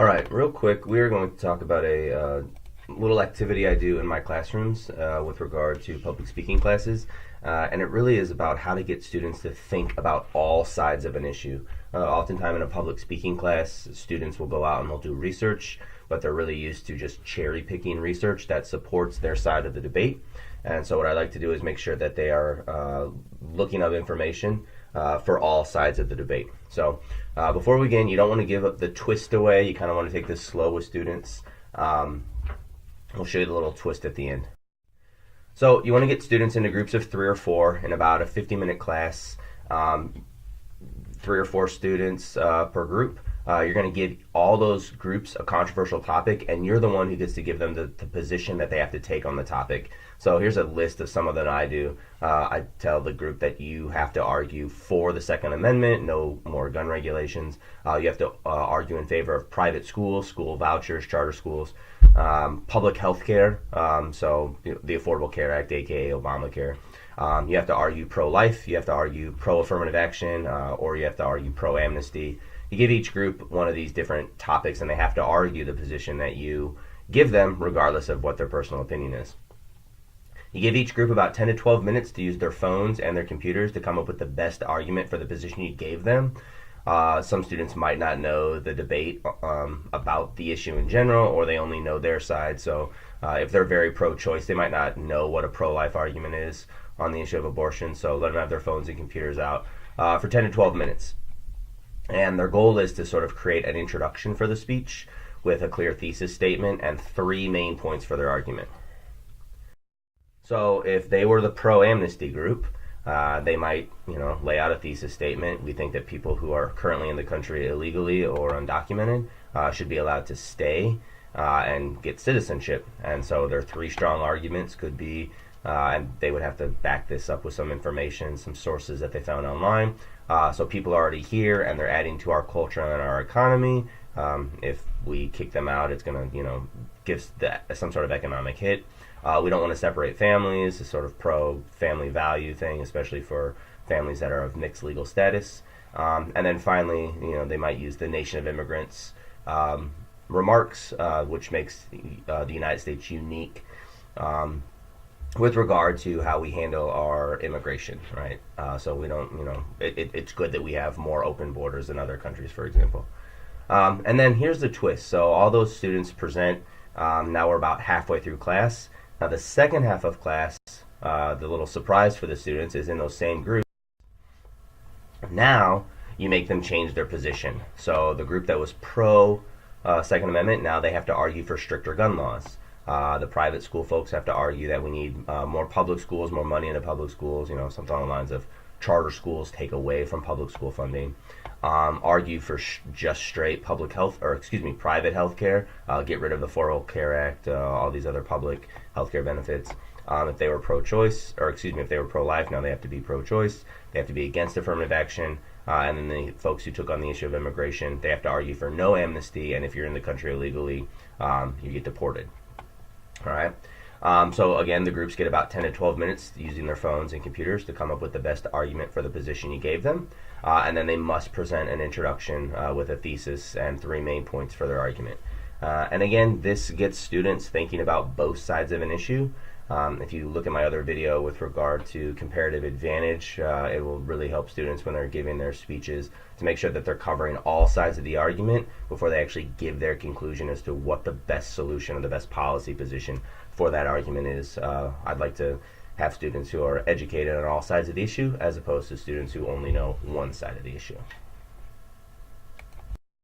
All right, real quick, we are going to talk about a little activity I do in my classrooms with regard to public speaking classes. And it really is about how to get students to think about all sides of an issue. Oftentimes in a public speaking class, students will go out and they'll do research, but they're really used to just cherry picking research that supports their side of the debate. And so what I like to do is make sure that they are looking up information for all sides of the debate. So before we begin, you don't want to give up the twist away. You kind of want to take this slow with students. We'll show you the little twist at the end. So you want to get students into groups of 3 or 4 in about a 50-minute class, 3 or 4 students per group. You're going to give all those groups a controversial topic, and you're the one who gets to give them the position that they have to take on the topic. So here's a list of some of them I do. I tell the group that you have to argue for the Second Amendment, no more gun regulations. You have to argue in favor of private schools, school vouchers, charter schools, public health care, so the Affordable Care Act, aka Obamacare. You have to argue pro-life, you have to argue pro-affirmative action, or you have to argue pro-amnesty. You give each group one of these different topics, and they have to argue the position that you give them, regardless of what their personal opinion is. You give each group about 10 to 12 minutes to use their phones and their computers to come up with the best argument for the position you gave them. Some students might not know the debate about the issue in general, or they only know their side. So if they're very pro-choice, they might not know what a pro-life argument is on the issue of abortion. So let them have their phones and computers out for 10 to 12 minutes. And their goal is to sort of create an introduction for the speech with a clear thesis statement and 3 main points for their argument. So if they were the pro-amnesty group, they might, lay out a thesis statement. We think that people who are currently in the country illegally or undocumented should be allowed to stay and get citizenship. And so their 3 strong arguments could be, and they would have to back this up with some information, some sources that they found online. So people are already here and they're adding to our culture and our economy. If we kick them out, it's going to, give some sort of economic hit. We don't want to separate families, a sort of pro-family value thing, especially for families that are of mixed legal status. And then finally, they might use the Nation of Immigrants remarks, which makes the United States unique with regard to how we handle our immigration, right? So we don't, it's good that we have more open borders than other countries, for example. And then here's the twist. So all those students present. Now we're about halfway through class. Now the second half of class, the little surprise for the students is in those same groups. Now you make them change their position. So the group that was pro Second Amendment, now they have to argue for stricter gun laws. The private school folks have to argue that we need more public schools, more money into public schools, something along the lines of charter schools take away from public school funding. Argue for just straight private health care, get rid of the Affordable Care Act, all these other public health care benefits. If they were pro-choice, if they were pro-life, now they have to be pro-choice. They have to be against affirmative action. And then the folks who took on the issue of immigration, they have to argue for no amnesty, and if you're in the country illegally, you get deported. All right. So again, the groups get about 10 to 12 minutes using their phones and computers to come up with the best argument for the position you gave them. And then they must present an introduction with a thesis and 3 main points for their argument. And again, this gets students thinking about both sides of an issue. If you look at my other video with regard to comparative advantage, it will really help students when they're giving their speeches to make sure that they're covering all sides of the argument before they actually give their conclusion as to what the best solution or the best policy position for that argument is. I'd like to have students who are educated on all sides of the issue as opposed to students who only know one side of the issue.